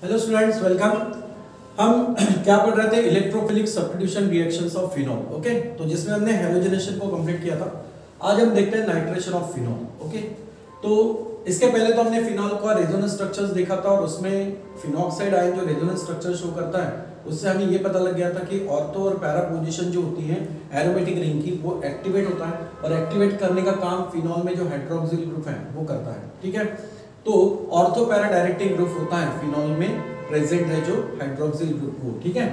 Hello students, welcome. हम क्या पढ़ रहे थे? Electrophilic substitution reactions of phenol. Okay, तो जिसमें हमने हैलोजनेशन को कंप्लीट किया था। आज हम देखते हैं नाइट्रेशन ऑफ फिनॉल। ओके, तो इसके पहले तो हमने फिनॉल का रेजोनेंस स्ट्रक्चर्स देखा था और उसमें फिनॉक्साइड आयन जो रेजोनेंस स्ट्रक्चर शो करता है उससे हमें ये पता लग गया था कि ऑर्थो और पैरा पोजीशन जो होती है एरोमेटिक रिंग की वो एक्टिवेट होता है और एक्टिवेट करने का काम फिनॉल में जो हाइड्रोक्सिल ग्रुप है वो करता है। ठीक है, तो ऑर्थो पैरा डायरेक्टिंग ग्रुप होता है फिनॉल में प्रेजेंट है जो हाइड्रोक्सिल ग्रुप वो। ठीक है,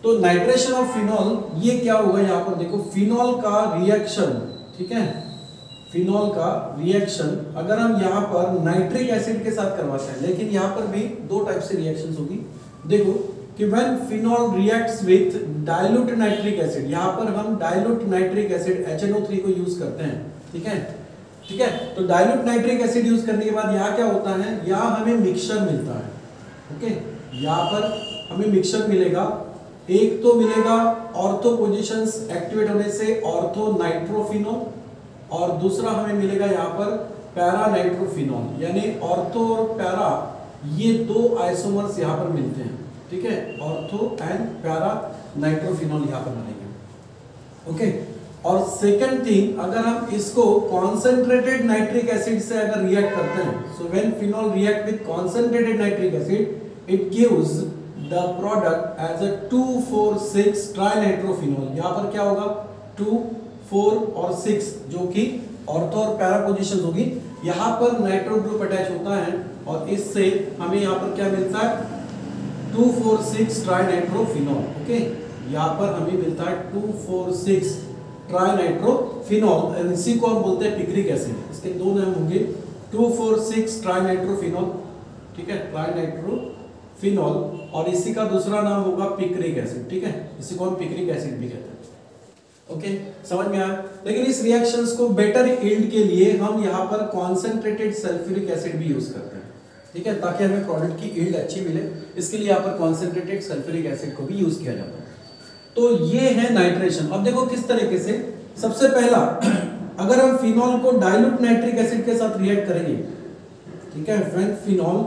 तो नाइट्रेशन ऑफ फिनॉल ये क्या होगा? यहाँ पर देखो, फिनॉल का रिएक्शन, ठीक है, फिनॉल का रिएक्शन अगर हम यहाँ पर नाइट्रिक एसिड के साथ करवाते हैं, लेकिन यहाँ पर भी दो टाइप से रिएक्शंस होगी। देखो कि when phenol reacts with dilute nitric acid, यहाँ पर हम डाइल्यूट नाइट्रिक एसिड HNO3 को यूज करते हैं। ठीक है, ठीक है, तो डाइल्यूट नाइट्रिक एसिड यूज करने के बाद यहाँ क्या होता है, यहाँ हमें मिक्सचर मिलता है। ओके, यहाँ पर हमें मिक्सचर मिलेगा। एक तो मिलेगा ऑर्थो पोजीशंस एक्टिवेट होने से ऑर्थो नाइट्रोफिनॉल, और दूसरा हमें मिलेगा यहाँ पर पैरा नाइट्रोफिनॉल, यानी ऑर्थो और पैरा ये दो आइसोमर्स यहाँ पर मिलते हैं। ठीक है, ऑर्थो एंड पैरा नाइट्रोफिनॉल यहाँ पर मिलेंगे। ओके, और सेकंड थिंग, अगर हम इसको कॉन्सेंट्रेटेड नाइट्रिक एसिड से अगर रिएक्ट करते हैं, so when phenol react with concentrated nitric acid it gives the product as a 2,4,6 trinitrophenol. यहाँ पर क्या होगा, 2, 4 और 6 जो कि ऑर्थो और पैरा पोजीशंस होगी। यहाँ पर नाइट्रो ग्रुप अटैच होता है और इससे हमें यहाँ पर क्या मिलता है, 2,4,6 ट्राइनाइट्रोफिनॉल। ओके, यहाँ पर हमें मिलता है 2,4,6 ट्राइनाइट्रोफिनॉल, इसी को हम बोलते हैं पिक्रिक एसिड। इसके दो नाम होंगे, 2,4,6 ट्राइनाइट्रोफिनॉल, ठीक है, ट्राइनाइट्रोफिनॉल, और इसी का दूसरा नाम होगा पिक्रिक एसिड। ठीक है, इसी को हम पिक्रिक एसिड भी कहते हैं। ओके, समझ में आया? लेकिन इस रिएक्शंस को बेटर यील्ड के लिए हम यहाँ पर कॉन्सेंट्रेटेड सल्फ्यूरिक एसिड भी यूज करते हैं। ठीक है, ताकि हमें प्रोडक्ट की यील्ड अच्छी मिले, इसके लिए यहाँ पर कॉन्सेंट्रेटेड सल्फ्यूरिक एसिड को भी यूज किया जाता है। तो ये है नाइट्रेशन। अब देखो किस तरीके से। सबसे पहला, अगर हम फिनॉल को डाइल्यूट नाइट्रिक एसिड के साथ रिएक्ट करेंगे, ठीक है, when phenol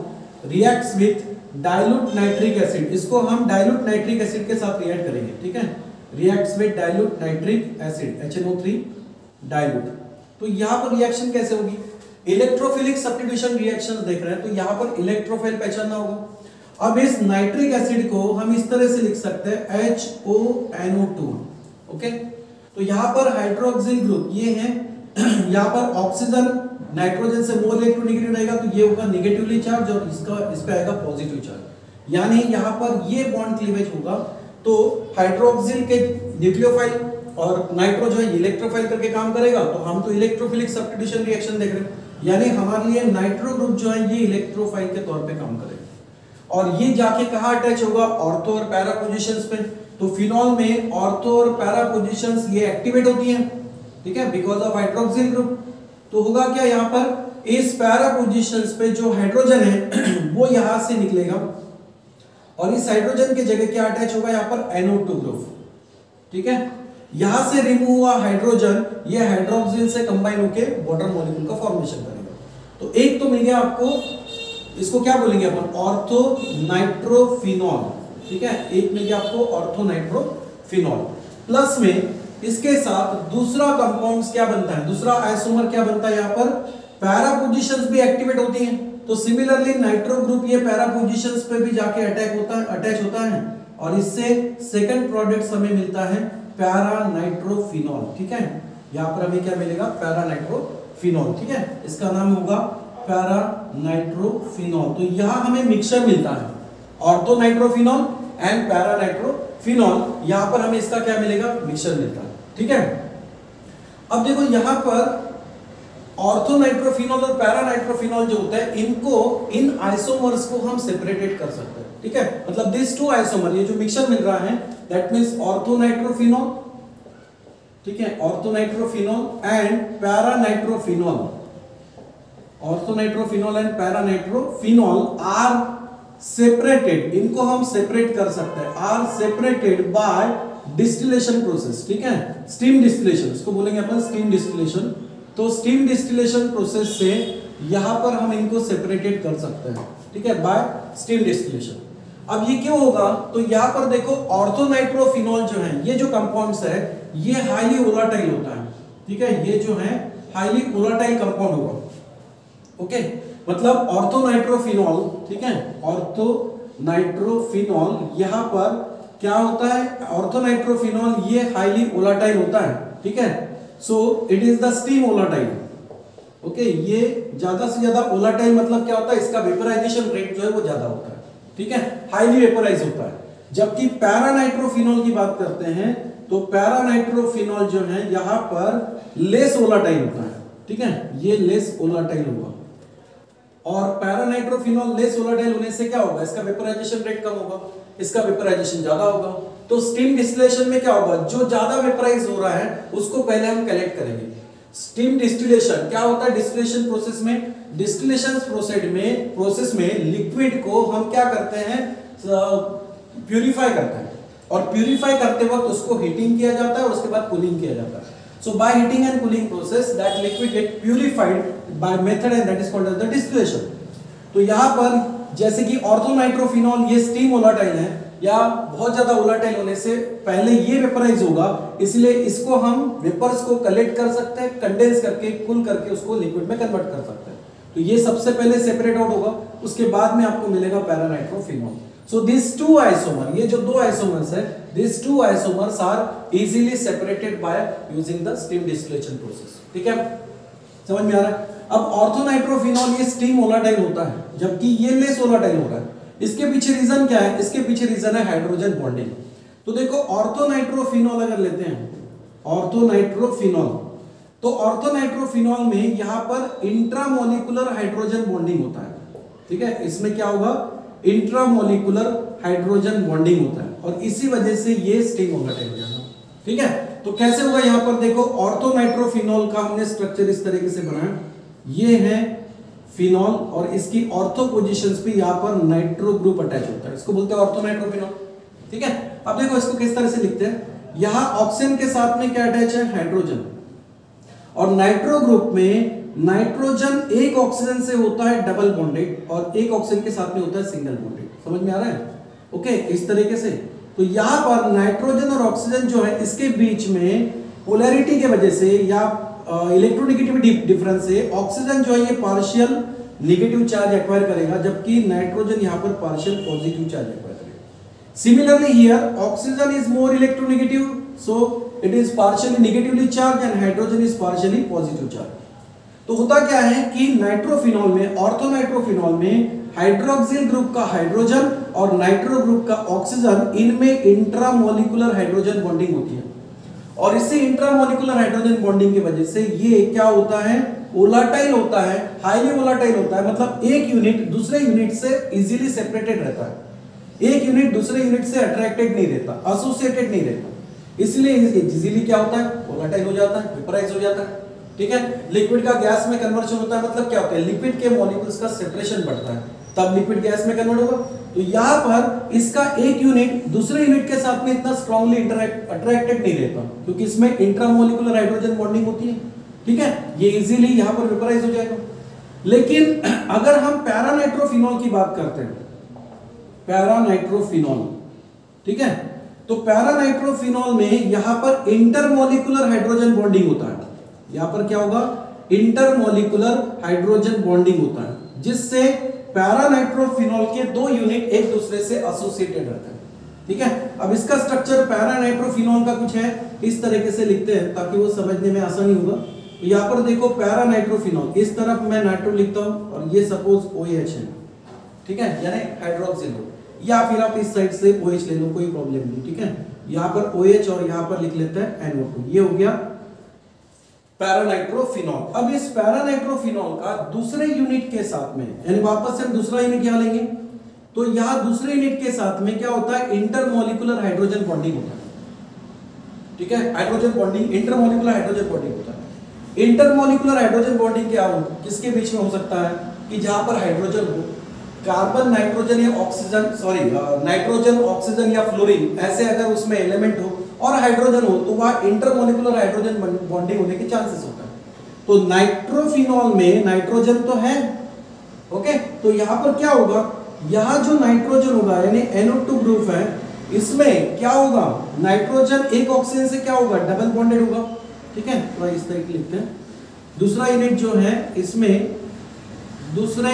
reacts with dilute nitric acid, इसको हम डाइल्यूट नाइट्रिक एसिड के साथ रिएक्ट करेंगे। ठीक है, reacts with dilute nitric acid HNO3 dilute, तो यहां पर रिएक्शन कैसे होगी? इलेक्ट्रोफिलिक सब्स्टिट्यूशन रिएक्शंस देख रहे हैं, तो यहां पर इलेक्ट्रोफिल पहचानना होगा। अब इस नाइट्रिक एसिड को हम इस तरह से लिख सकते हैं HONO2। ओके, तो यहां पर हाइड्रोक्सिल ग्रुप ये है, यहां पर ऑक्सीजन नाइट्रोजन से मोर इलेक्ट्रोनेगेटिव रहेगा, तो ये होगा नेगेटिवली चार्ज और इस पे आएगा पॉजिटिव चार्ज, यानी यहां पर ये बॉन्ड क्लीवेज होगा। तो हाइड्रोक्सिल के न्यूक्लियोफाइल और नाइट्रो जो है इलेक्ट्रोफाइल करके काम करेगा, तो हम तो इलेक्ट्रोफिलिक सब्स्टिट्यूशन रिएक्शन देख रहे हैं, यानी हमारे लिए नाइट्रो ग्रुप जो है ये इलेक्ट्रोफाइल के तौर पे काम करेगा और ये जाके कहाँ अटैच होगा, ऑर्थो और पैरा पोजीशंस पे। तो फिनॉल में ऑर्थो और पैरा पोजीशंस ये एक्टिवेट होती हैं, ठीक है, बिकॉज ऑफ हाइड्रोक्सिल ग्रुप। तो होगा क्या, यहाँ पर इस पैरा पोजीशंस पे जो हाइड्रोजन है वो यहां से निकलेगा और इस हाइड्रोजन की जगह क्या अटैच होगा, यहाँ पर NO2 ग्रुप। ठीक है, यहां से रिमूव हुआ हाइड्रोजन ये हाइड्रोक्सिल से कंबाइन होकर वाटर मॉलिक्यूल का फॉर्मेशन करेगा। तो एक तो मिल गया आपको, इसको क्या बोलेंगे अपन, ऑर्थो नाइट्रोफिनॉल। ठीक है, एक मिल गया आपको ऑर्थो नाइट्रोफिनॉल। प्लस में इसके साथ दूसरा कंपाउंड्स क्या बनता है, दूसरा आइसोमर क्या बनता है, यहाँ पर पैरा पोजीशंस भी एक्टिवेट होती हैं। तो सिमिलरली नाइट्रो ग्रुप ये पैरा पोजीशंस पे भी जाके अटैच होता है और इससे सेकंड प्रोडक्ट हमें मिलता है पैरा नाइट्रोफिनॉल। ठीक है, यहाँ पर हमें क्या मिलेगा, पैरा नाइट्रोफिनॉल। ठीक है, इसका नाम होगा पैरा नाइट्रोफिनॉल। तो यहाँ हमें मिक्सचर मिलता है ortho nitrophenol and para nitrophenol, यहाँ पर हमें इसका क्या मिलेगा, मिक्सचर मिलता है। ठीक है, अब देखो यहाँ पर ऑर्थो नाइट्रोफिनॉल और पैरा नाइट्रोफिनॉल जो होता है, इनको इन आइसोमर्स को हम सेपरेटेड कर सकते हैं। ठीक है, मतलब दिस टू आइसोमर, ये जो मिक्सचर मिल रहा है दैट मींस ऑर्थो नाइट्रोफिनॉल, ठीक है, ortho nitrophenol and para nitrophenol, ortho nitrophenol and para nitrophenol are separated, इनको हम सेपरेट कर सकते हैं, are separated by distillation process. ठीक है, स्टीम डिस्टिलेशन, इसको बोलेंगे अपन स्टीम डिस्टिलेशन। तो स्टीम डिस्टिलेशन प्रोसेस से यहां पर हम इनको सेपरेटेड कर सकते हैं, ठीक है, बाय स्टीम डिस्टिलेशन। अब ये क्यों होगा, तो यहां पर देखो ऑर्थोनाइट्रोफिनॉल जो है, ये जो कंपाउंड्स है ये हाईली वोलाटाइल होता है, ठीक है, ये जो है हाईली वोलाटाइल कंपाउंड होगा। ओके, मतलब ऑर्थोनाइट्रोफिनॉल, ठीक है, ऑर्थोनाइट्रोफिनॉल यहां पर क्या होता है, ऑर्थोनाइट्रोफिनॉल ये हाईली वोलाटाइल होता है, ठीक है, so it is the steam volatile. Okay, ये ज्यादा से ज्यादा वोलाटाइल मतलब क्या होता है, इसका वेपराइजेशन रेट जो है वो ज्यादा होता है, ठीक है, हाईली वेपराइज होता है। जबकि पैरानाइट्रोफिनॉल की बात करते हैं तो पैरानाइट्रोफिनॉल जो है यहां पर लेस वोलाटाइल होता है, ठीक है, ये लेस वोलाटाइल होगा। और पैरानाइट्रोफिनॉल लेस वोलाटाइल होने से क्या होगा, इसका वेपराइजेशन रेट कम होगा, इसका वेपराइजेशन ज्यादा होगा। तो स्टीम डिस्टिलेशन में क्या होगा, जो ज्यादा वेपराइज हो रहा है उसको पहले हम कलेक्ट करेंगे। स्टीम डिस्टिलेशन क्या होता है, डिस्टिलेशन प्रोसेस में, डिस्टिलेशन प्रोसेस में लिक्विड को हम क्या करते हैं, प्यूरिफाई करते हैं, और प्यूरिफाई करते वक्त उसको हीटिंग किया जाता है और उसके बाद कूलिंग किया जाता है। So by heating and cooling process that liquid get purified by method and that is called as the distillation. तो यहां पर जैसे कि ऑर्थोनाइट्रोफिनॉल ये स्टीम वोलाटाइल है, या बहुत ज्यादा वोलाटाइल होने से पहले ये वेपराइज होगा, इसलिए इसको हम वेपर्स को कलेक्ट कर सकते हैं, कंडेंस करके कूल करके उसको लिक्विड में कन्वर्ट कर सकते हैं। तो ये सबसे पहले सेपरेट आउट होगा, उसके बाद में आपको मिलेगा paranitrophenol. So this two isomer, ये जो दो आइसोमर्स है, this two isomers are easily separated by using the steam distillation process, ठीक है, समझ में आ रहा है। अब ऑर्थोनाइट्रोफिनॉल ये स्टीम वोलाटाइल होता है, जबकि ये लेस वोलाटाइल हो रहा है। इसके पीछे रीजन क्या है, इसके पीछे रीजन है हाइड्रोजन बॉन्डिंग। तो देखो ऑर्थोनाइट्रोफिनॉल अगर लेते हैं, ऑर्थोनाइट्रोफिनॉल, तो ऑर्थोनाइट्रोफिनॉल में यहां पर इंट्रामोलिकुलर हाइड्रोजन बॉन्डिंग होता है, ठीक है, इसमें क्या होगा, इंट्रामोलिकुलर हाइड्रोजन बॉन्डिंग होता है, और इसी वजह से ये स्टीम वोलाटाइल हो जाता है, ठीक है। तो कैसे होगा, यहां पर देखो ऑर्थोनाइट्रोफिनॉल का हमने स्ट्रक्चर इस तरीके से बनाया, ये है फिनॉल और इसकी ऑर्थो पोजीशंस पे यहां पर नाइट्रो ग्रुप अटैच होता है, इसको बोलते हैं ऑर्थोनाइट्रोफिनॉल, ठीक है। अब देखो इसको किस तरह से लिखते हैं, यहां ऑक्सीजन के साथ में क्या अटैच है, हाइड्रोजन, और नाइट्रो ग्रुप में नाइट्रोजन एक ऑक्सीजन से होता है डबल बॉन्डेड और एक ऑक्सीजन के साथ में होता है सिंगल बॉन्डेड, समझ में आ रहा है, ओके, इस तरीके से। तो यहां पर नाइट्रोजन और ऑक्सीजन जो है इसके बीच में पोलैरिटी के वजह से या इलेक्ट्रोनेगेटिविटी डिफरेंस से ऑक्सीजन जो है ये पार्शियल नेगेटिव चार्ज एक्वायर करेगा, जबकि नाइट्रोजन यहां पर पार्शियल पॉजिटिव चार्ज एक्वायर करेगा। Similarly here oxygen is more electronegative, so it is partially negatively charge and hydrogen is partially positive charge. तो होता क्या है कि नाइट्रोफिनॉल में, ऑर्थोनाइट्रोफिनॉल में हाइड्रोक्सिल ग्रुप का हाइड्रोजन और नाइट्रो ग्रुप का ऑक्सीजन, इनमें इंट्रामोलिकुलर हाइड्रोजन बॉन्डिंग होती है, और इससे इंट्रामोलिकुलर हाइड्रोजन बॉन्डिंग की वजह से ये क्या होता है, वोलाटाइल होता है, हाईली वोलाटाइल होता है, मतलब एक यूनिट दूसरे यूनिट से इजीली सेपरेटेड रहता है, एक यूनिट दूसरे यूनिट से अट्रैक्टेड नहीं रहता, एसोसिएटेड नहीं रहता, इसलिए इजीली क्या होता है, वोलाटाइल हो जाता है, वेपराइज हो जाता है, ठीक है। लिक्विड का गैस में कन्वर्जन होता है, मतलब क्या होता है, लिक्विड के मॉलिक्यूल्स का सेपरेशन बढ़ता है, तब लिक्विड गैस में कन्वर्ट होगा। तो यहां पर इसका एक यूनिट दूसरे यूनिट के साथ में इतना स्ट्रांगली अट्रैक्टेड नहीं रहता, क्योंकि इसमें इंट्रामोलिकुलर हाइड्रोजन बॉन्डिंग होती है, ठीक है, ये इजीली यहां पर वेपराइज हो जाएगा। लेकिन अगर हम पैरानाइट्रोफिनॉल की बात करते हैं, पैरानाइट्रोफिनॉल, ठीक है, तो पैरानाइट्रोफिनॉल में यहां पर इंटरमोलिकुलर हाइड्रोजन बॉन्डिंग होता है, यहां पर क्या होगा, इंटरमोलिकुलर हाइड्रोजन बॉन्डिंग होता है, जिससे पैरानाइट्रोफिनॉल के दो यूनिट एक दूसरे से एसोसिएटेड रहते हैं, ठीक है। अब इसका स्ट्रक्चर पैरानाइट्रोफिनॉल का कुछ है, इस तरीके से लिखते हैं ताकि वो समझने में आसानी होगा। तो यहाँ पर देखो पैरानाइट्रोफिनॉल, इस तरफ मैं नाइट्रो लिखता हूं और ये सपोज OH है, ठीक है, यानी हाइड्रोक्सिल ग्रुप, या फिर आप इस साइड से OH ले लो, कोई प्रॉब्लम नहीं, ठीक है। यहाँ पर OH और यहाँ पर लिख लेते हैं NO2, ये हो गया पैरानाइट्रोफिनॉल। अब इस पैरानाइट्रोफिनॉल का दूसरे यूनिट के साथ में, यानी वापस से हम दूसरा यूनिट यहां लेंगे, तो यहां दूसरे यूनिट के साथ में क्या होता है, इंटरमोलिकुलर हाइड्रोजन बॉन्डिंग होता है, ठीक है, hydrogen bonding, intermolecular hydrogen bonding होता है। इंटरमोलिकुलर हाइड्रोजन बॉन्डिंग क्या हो, किसके बीच में हो सकता है, कि जहां पर हाइड्रोजन हो, कार्बन नाइट्रोजन या ऑक्सीजन, सॉरी नाइट्रोजन ऑक्सीजन या फ्लोरीन, ऐसे अगर उसमें एलिमेंट हो और हाइड्रोजन हो, तो वह इंटरमोलिकुलर हाइड्रोजन बॉन्डिंग होने के चांसेस होता है। तो नाइट्रोफिनॉल में नाइट्रोजन तो है, ओके, तो यहां पर क्या होगा, यहां जो नाइट्रोजन होगा यानी NO2 ग्रुप है, इसमें क्या होगा, नाइट्रोजन एक ऑक्सीजन से क्या होगा, डबल बॉन्डेड होगा, ठीक है, थोड़ा इस तरह के लिखते हैं। दूसरा यूनिट जो है इसमें दूसरे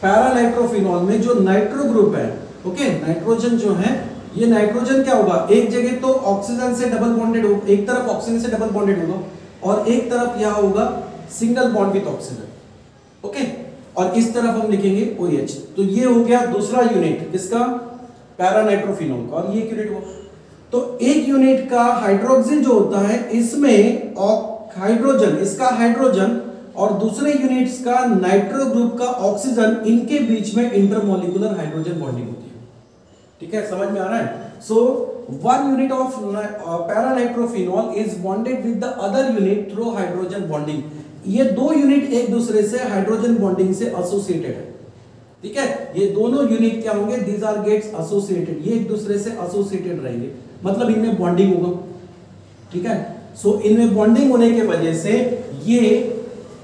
पैरानाइट्रोफिनॉल में जो नाइट्रो ग्रुप है, ओके, नाइट्रोजन जो है, ये नाइट्रोजन क्या होगा, एक जगह तो ऑक्सीजन से डबल बॉन्डेड होगा, एक तरफ ऑक्सीजन से डबल बॉन्डेड होगा और एक तरफ यह होगा single bond with oxygen, okay, और इस तरफ हम लिखेंगे OH। तो ये हो गया दूसरा यूनिट किसका, पैरानाइट्रोफिनॉल का, और ये यूनिट हुआ। तो एक यूनिट का हाइड्रोक्सिल जो होता है, इसमें हाइड्रोजन, इसका हाइड्रोजन और दूसरे यूनिट्स का नाइट्रो ग्रुप का ऑक्सीजन, इनके बीच में इंटरमोलिकुलर हाइड्रोजन बॉन्डिंग होती है, ठीक है, समझ में आ रहा है। So one unit of paranitrophenol is bonded with the other unit through hydrogen bonding. ये दो यूनिट एक दूसरे से हाइड्रोजन बॉन्डिंग से एसोसिएटेड है, ठीक है, ये दोनों यूनिट क्या होंगे, दीज आर गेट्स एसोसिएटेड, ये एक दूसरे से एसोसिएटेड रहेंगे, मतलब इनमें बॉन्डिंग होगा, ठीक है। सो इनमें बॉन्डिंग होने की वजह से ये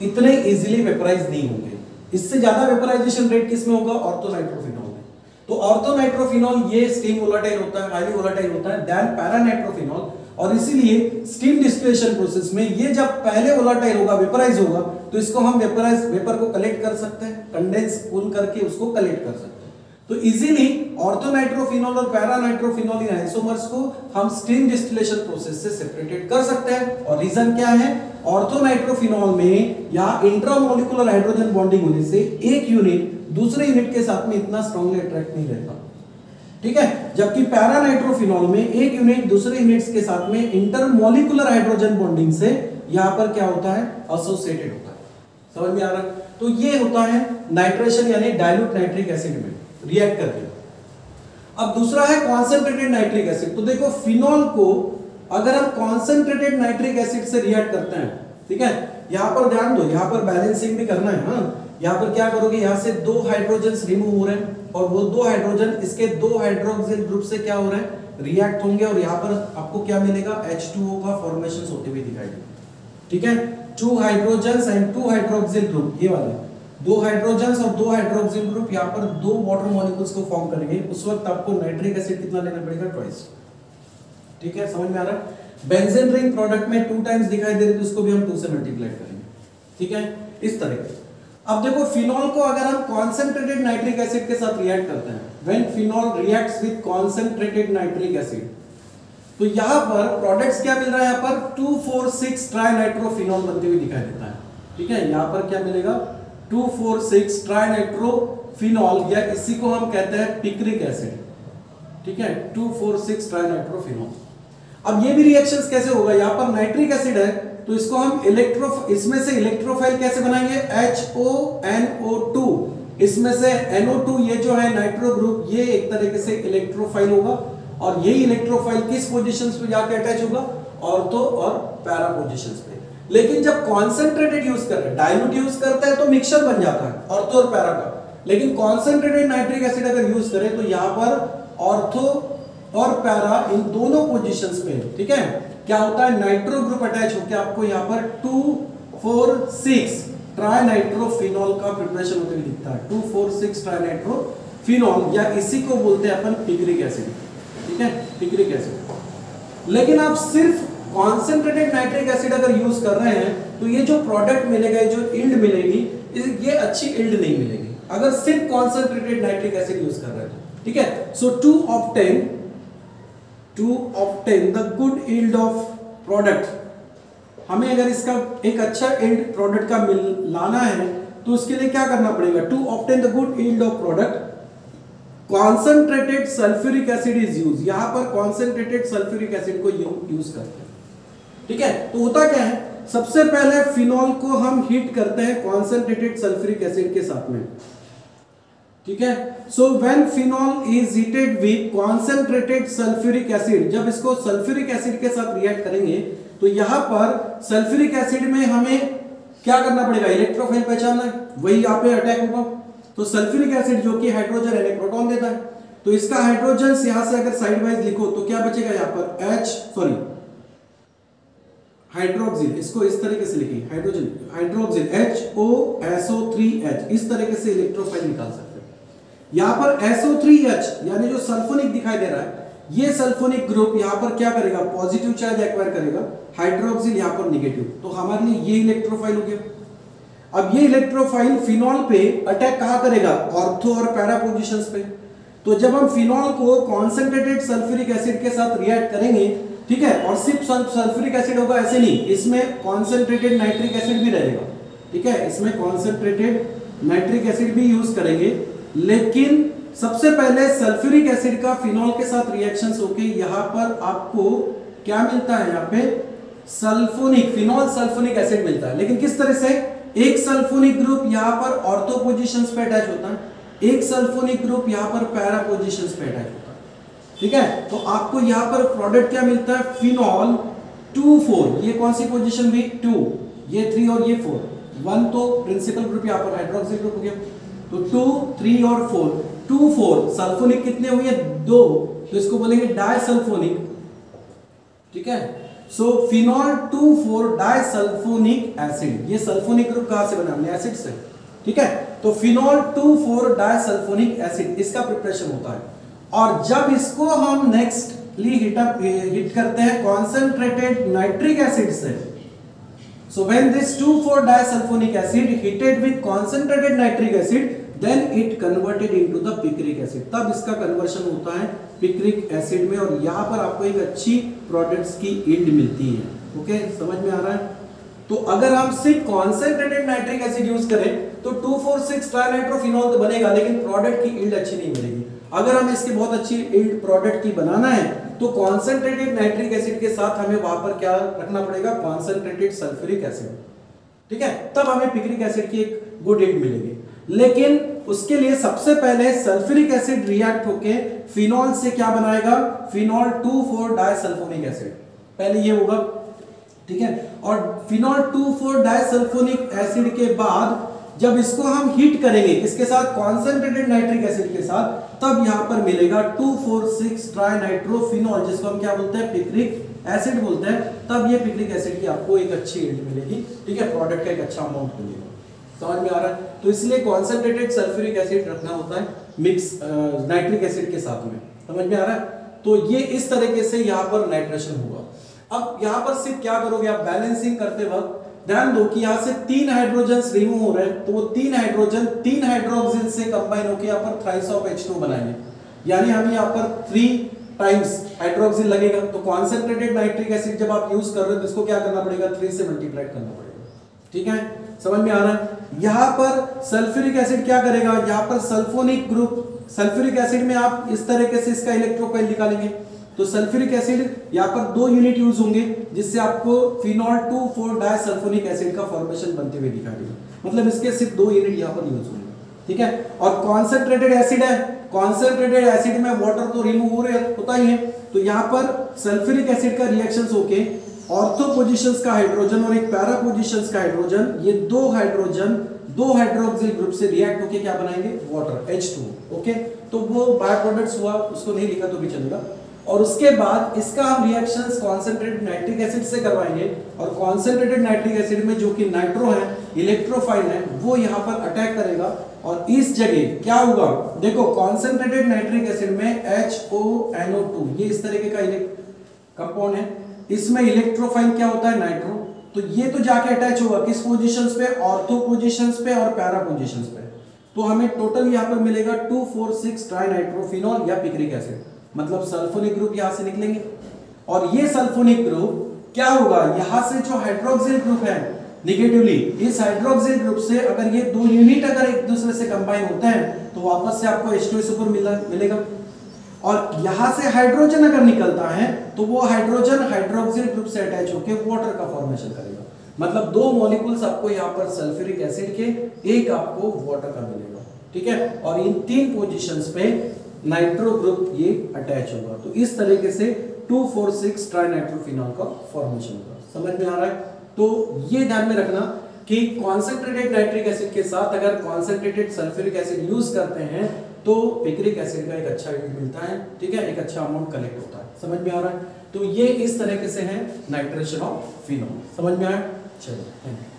इतने इजीली वेपराइज नहीं होंगे। इससे ज्यादा वेपराइजेशन रेट किसमें होगा, ऑर्थोनाइट्रोफिनॉल में। तो ऑर्थोनाइट्रोफिनॉल ये स्टीम वोलेटाइल होता है, हाईली वोलेटाइल होता है देन पैरानाइट्रोफिनॉल, और इसीलिए स्टीम डिस्टिलेशन प्रोसेस में ये जब पहले वोलेटाइल होगा, वेपराइज होगा, तो इसको हम वेपर को कलेक्ट कर सकते हैं, कंडेंस कूल करके उसको कलेक्ट कर सकते हैं। तो इजीली ऑर्थोनाइट्रोफिनॉल और पैरानाइट्रोफिनॉल इन आइसोमर्स को हम स्टीम डिस्टिलेशन प्रोसेस से सेपरेटेड कर सकते हैं। और रीजन क्या है, ऑर्थोनाइट्रोफिनॉल में या इंट्रामोलिकुलर हाइड्रोजन बॉन्डिंग होने से एक यूनिट दूसरे यूनिट के साथ में इतना स्ट्रांगली अट्रैक्ट नहीं रहता, ठीक है, जबकि पैरानाइट्रोफिनॉल में एक यूनिट दूसरे यूनिट्स के साथ में इंटरमोलिकुलर हाइड्रोजन बॉन्डिंग से यहां पर क्या होता है, एसोसिएटेड होता है। समझ में आ रहा है। तो ये होता है नाइट्रेशन यानी डाइल्यूट नाइट्रिक एसिड में रिएक्ट करके। अब दूसरा है कॉन्सेंट्रेटेड नाइट्रिक एसिड। तो देखो फिनॉल को अगर हम कॉन्सेंट्रेटेड नाइट्रिक एसिड से रिएक्ट करते हैं, ठीक है, यहां पर ध्यान दो, यहां पर बैलेंसिंग भी करना है, हाँ, यहां पर क्या करोगे, यहां से दो हाइड्रोजन रिमूव हो रहे हैं और वो दो हाइड्रोजन इसके दो हाइड्रोक्सिल ग्रुप से क्या हो रहा है, रिएक्ट होंगे, और यहां पर आपको क्या मिलेगा, H2O का फॉर्मेशन होते हुए दिखाई देगा, ठीक है, 2 हाइड्रोजन्स एंड 2 हाइड्रोक्सिल ग्रुप, ये वाले दो हाइड्रोजन्स और 2 हाइड्रोक्सिल ग्रुप यहां पर 2 वाटर मॉलिक्यूल्स को फॉर्म करेंगे। उस वक्त आपको नाइट्रिक एसिड कितना लेना पड़ेगा, ट्वाइस, ठीक है, समझ में आ रहा है। बेंजीन रिंग प्रोडक्ट में 2 टाइम्स दिखाई दे रही है तो उसको भी हम 2 से मल्टीप्लाई करेंगे, ठीक है, इस तरह से। अब देखो फिनॉल को अगर हम कॉन्सेंट्रेटेड नाइट्रिक एसिड के साथ रिएक्ट करते हैं, when phenol reacts with concentrated nitric acid, तो यहां पर प्रोडक्ट्स क्या मिल रहा है, यहां पर 2,4,6 ट्राइनाइट्रोफिनॉल बनते हुए दिखाई देता है, ठीक है, यहां पर क्या मिलेगा, 2,4,6 ट्राइनाइट्रोफिनॉल, या इसी को हम कहते हैं पिक्रिक एसिड, ठीक है, 2,4,6 ट्राइनाइट्रोफिनॉल। अब ये भी रिएक्शंस कैसे होगा, यहां पर नाइट्रिक एसिड है तो इसको हम इसमें से इलेक्ट्रोफाइल कैसे बनाएंगे, HONO2, इसमें से NO2 ये जो है नाइट्रो ग्रुप, ये एक तरीके से इलेक्ट्रोफाइल होगा, और यही इलेक्ट्रोफाइल किस पोजीशंस पे जाके अटैच होगा, ऑर्थो और पैरा पोजीशंस पे। लेकिन जब कॉन्सेंट्रेटेड यूज कर रहे हैं, डाइल्यूट यूज करते हैं तो मिक्सचर बन जाता है ऑर्थो और पैरा का, लेकिन कॉन्सेंट्रेटेड नाइट्रिक एसिड अगर यूज करें तो यहां पर ऑर्थो और पैरा इन दोनों पोजीशंस में, ठीक है, क्या होता है, नाइट्रो ग्रुप अटैच होकर आपको यहां पर 2,4,6 ट्राइनाइट्रोफिनॉल का प्रिपरेशन होते हुए दिखता है, 2,4,6 ट्राइनाइट्रोफिनॉल, या इसी को बोलते हैं अपन पिक्रिक एसिड, ठीक है, पिक्रिक एसिड। लेकिन आप सिर्फ कॉन्सेंट्रेटेड नाइट्रिक एसिड अगर यूज कर रहे हैं तो ये जो प्रोडक्ट मिलेगा, जो इल्ड मिलेगी, ये अच्छी इल्ड नहीं मिलेगी अगर सिर्फ कॉन्सेंट्रेटेड नाइट्रिक एसिड यूज कर रहे हैं, ठीक है। So to obtain the good yield of product, हमें अगर इसका एक अच्छा यील्ड प्रोडक्ट का लाना है तो उसके लिए क्या करना पड़ेगा, to obtain the good yield of product concentrated sulphuric acid is use. यहां पर कॉन्सेंट्रेटेड सल्फ्यूरिक एसिड को यूज करते हैं, ठीक है। तो होता क्या है, सबसे पहले फिनॉल को हम हीट करते हैं कॉन्सेंट्रेटेड सल्फ्यूरिक एसिड के साथ में, ठीक है। सो when phenol is heated with concentrated sulphuric acid, जब इसको सल्फ्यूरिक एसिड के साथ रिएक्ट करेंगे तो यहां पर सल्फ्यूरिक एसिड में हमें क्या करना पड़ेगा, इलेक्ट्रोफाइल पहचानना है, वही यहां पे अटैक होगा। तो सल्फ्यूरिक एसिड जो कि हाइड्रोजन यानी प्रोटॉन देता है, तो इसका हाइड्रोजन यहां से अगर साइड वाइज लिखो तो क्या बचेगा, यहां पर हाइड्रोक्सिल, इसको इस तरीके से लिखिए, हाइड्रोजन हाइड्रोक्सिल HOSO3H, इस तरीके से इलेक्ट्रोफाइल निकाल सकते हैं। यहाँ पर SO3H यानी जो सल्फोनिक दिखाई दे रहा है, ये सल्फोनिक ग्रुप यहाँ पर क्या करेगा, पॉजिटिव चार्ज एक्वायर करेगा, हाइड्रोक्सिल यहाँ पर निगेटिव, तो हमारे लिए ये इलेक्ट्रोफाइल हो गया। अब ये इलेक्ट्रोफाइल फिनॉल पे अटैक कहाँ करेगा, ऑर्थो और पैरा पोजीशंस पे। तो जब हम फिनॉल को कॉन्सेंट्रेटेड सल्फ्यूरिक एसिड के साथ रिएक्ट करेंगे, ठीक है, और सिर्फ सल्फ्यूरिक एसिड होगा ऐसे नहीं, इसमें कॉन्सेंट्रेटेड नाइट्रिक एसिड भी रहेगा, ठीक है, इसमें कॉन्सेंट्रेटेड नाइट्रिक एसिड भी यूज करेंगे, लेकिन सबसे पहले सल्फ्यूरिक एसिड का फिनॉल के साथ रिएक्शंस होके यहाँ पर आपको क्या मिलता है, यहाँ पे सल्फोनिक फिनॉल सल्फोनिक एसिड मिलता है। लेकिन किस तरह से, एक सल्फोनिक ग्रुप यहाँ पर ऑर्थो पोजीशंस पे अटैच होता है, एक सल्फोनिक ग्रुप यहाँ पर पैरा पोजीशंस पे अटैच होता है, ठीक है। तो आपको यहाँ पर प्रोडक्ट क्या मिलता है, फिनॉल 2,4, ये कौन सी पोजीशन हुई, 2, ये 3 और ये 4, 1 तो प्रिंसिपल ग्रुप यहाँ पर हाइड्रोक्सिल ग्रुप हो गया, तो 2, 3 और 4, 2, 4 सल्फोनिक कितने हुए, 2, तो इसको बोलेंगे डाइसल्फोनिक, ठीक है। सो फिनॉल 2,4 डाइसल्फोनिक एसिड, ये सल्फोनिक ग्रुप कहां से बना, हमने एसिड से, ठीक है। तो फिनॉल 2,4 डाइसल्फोनिक एसिड, इसका प्रिपरेशन होता है, और जब इसको हम नेक्स्टली हिट करते हैं कॉन्सेंट्रेटेड नाइट्रिक एसिड से, so when this 2,4 disulfonic acid heated with concentrated nitric acid, then it converted into the picric acid, तब इसका कन्वर्शन होता है पिक्रिक एसिड में, और यहाँ पर आपको एक अच्छी प्रोडक्ट्स की यील्ड मिलती है। ओके, समझ में आ रहा है। तो अगर हम सिर्फ कॉन्सेंट्रेटेड नाइट्रिक एसिड यूज करें तो 2,4,6 ट्राइनाइट्रोफिनॉल तो बनेगा, लेकिन प्रोडक्ट की यील्ड अच्छी नहीं मिलेगी। अगर हमें इसकी बहुत अच्छी यील्ड प्रोडक्ट की बनाना है तो कॉन्सेंट्रेटेड नाइट्रिक एसिड के साथ हमें वहां पर क्या रखना पड़ेगा, कॉन्सेंट्रेटेड सल्फ्यूरिक एसिड, ठीक है, तब हमें पिक्रिक एसिड की एक गुड यील्ड मिलेगी। लेकिन उसके लिए सबसे पहले सल्फ्यूरिक एसिड रिएक्ट होके फिनॉल से क्या बनाएगा, फिनॉल 2,4 डाइसल्फोनिक एसिड, पहले ये होगा, ठीक है। और फिनॉल 2,4 डाइसल्फोनिक एसिड के बाद जब इसको हम हीट करेंगे किसके साथ, कॉन्सेंट्रेटेड नाइट्रिक एसिड के साथ, तब यहां पर मिलेगा 2,4,6 ट्राइनाइट्रोफिनॉल, जिसको हम क्या बोलते हैं, पिक्रिक एसिड बोलते हैं। तब ये पिक्रिक एसिड की आपको एक अच्छी यील्ड मिलेगी, ठीक है, प्रोडक्ट का एक अच्छा अमाउंट मिलेगा। समझ में आ रहा है। तो इसलिए कॉन्सेंट्रेटेड सल्फ्यूरिक एसिड रखना होता है मिक्स नाइट्रिक एसिड के साथ में, समझ में आ रहा है। तो ये इस तरीके से यहाँ पर नाइट्रेशन होगा। अब यहाँ पर सिर्फ क्या करोगे आप, बैलेंसिंग करते वक्त ध्यान दो कि यहाँ से 3 हाइड्रोजन रिमूव हो रहे हैं, तो वो 3 हाइड्रोजन 3 हाइड्रोक्सिल से कंबाइन होकर यहाँ पर थ्राइस ऑफ H2 बनाएंगे, यानी हमें यहाँ पर 3 टाइम्स हाइड्रोक्सिल लगेगा। तो कॉन्सेंट्रेटेड नाइट्रिक एसिड जब आप यूज कर रहे हो तो इसको क्या करना पड़ेगा, 3 से मल्टीप्लाई करना पड़ेगा, ठीक है, समझ में आ रहा है। यहाँ पर सल्फ्यूरिक एसिड क्या करेगा, यहाँ पर सल्फोनिक ग्रुप, सल्फ्यूरिक एसिड में आप इस तरीके से इसका इलेक्ट्रोफाइल निकालेंगे, तो सल्फ्यूरिक एसिड यहाँ पर 2 यूनिट यूज होंगे, जिससे आपको फिनॉल 2,4 डाइसल्फोनिक एसिड का फॉर्मेशन बनते हुए दिखाई देगा, मतलब इसके सिर्फ 2 यूनिट यहाँ पर यूज होंगे, ठीक है। और कॉन्सेंट्रेटेड एसिड है, कॉन्सेंट्रेटेड एसिड में वाटर तो रिमूव होता ही है, तो यहाँ पर सल्फ्यूरिक एसिड का रिएक्शंस होके ऑर्थो पोजीशंस का हाइड्रोजन और एक पैरा पोजीशंस का हाइड्रोजन, ये 2 हाइड्रोजन 2 हाइड्रोक्सिल ग्रुप से रिएक्ट होके क्या बनाएंगे, वाटर H2। ओके, तो वो बाय प्रोडक्ट्स हुआ, उसको नहीं लिखा तो भी चलेगा। और उसके बाद इसका हम रिएक्शंस कॉन्सेंट्रेटेड नाइट्रिक एसिड से करवाएंगे, और कॉन्सेंट्रेटेड नाइट्रिक एसिड में जो कि नाइट्रो है, इलेक्ट्रोफाइल है, वो यहाँ पर अटैक करेगा, और इस जगह क्या होगा, देखो कॉन्सेंट्रेटेड नाइट्रिक एसिड में HONO2 ये इस तरीके का कंपाउंड है, इसमें इलेक्ट्रोफाइल क्या होता है, नाइट्रो, तो ये तो जाके अटैच होगा किस पोजीशंस पे, ऑर्थो पोजीशंस पे और पैरा पोजीशंस पे। तो हमें टोटल यहाँ पर मिलेगा 2,4,6 ट्राइनाइट्रोफिनॉल या पिक्रिक एसिड, मतलब सल्फोनिक ग्रुप यहां से निकलेंगे, और ये सल्फोनिक ग्रुप क्या होगा, यहां से जो हाइड्रोक्सिल ग्रुप है निगेटिवली, इस हाइड्रोक्सिल ग्रुप से अगर ये 2 यूनिट अगर एक दूसरे से कंबाइन होते हैं तो वापस से आपको H2SO4 मिलेगा, और यहां से हाइड्रोजन अगर निकलता है तो वो हाइड्रोजन हाइड्रोक्सिल ग्रुप से अटैच होकर वाटर का फॉर्मेशन करेगा, मतलब 2 मॉलिक्यूल्स आपको यहाँ पर सल्फ्यूरिक एसिड के, एक आपको वाटर का मिलेगा, ठीक है, और इन 3 पोजीशंस पे नाइट्रो ग्रुप ये अटैच होगा। तो इस तरीके से 2,4,6 ट्राइनाइट्रोफिनॉल का फॉर्मेशन होगा, समझ में आ रहा है। तो ये ध्यान में रखना कि कॉन्सेंट्रेटेड नाइट्रिक एसिड के साथ अगर कॉन्सेंट्रेटेड सल्फ्यूरिक एसिड यूज करते हैं तो पिक्रिक एसिड का एक अच्छा yield मिलता है, ठीक है, एक अच्छा अमाउंट कलेक्ट होता है। समझ में आ रहा है? तो ये इस तरीके से है नाइट्रेशन ऑफ फिनॉल। समझ में आया? चलो, थैंक यू।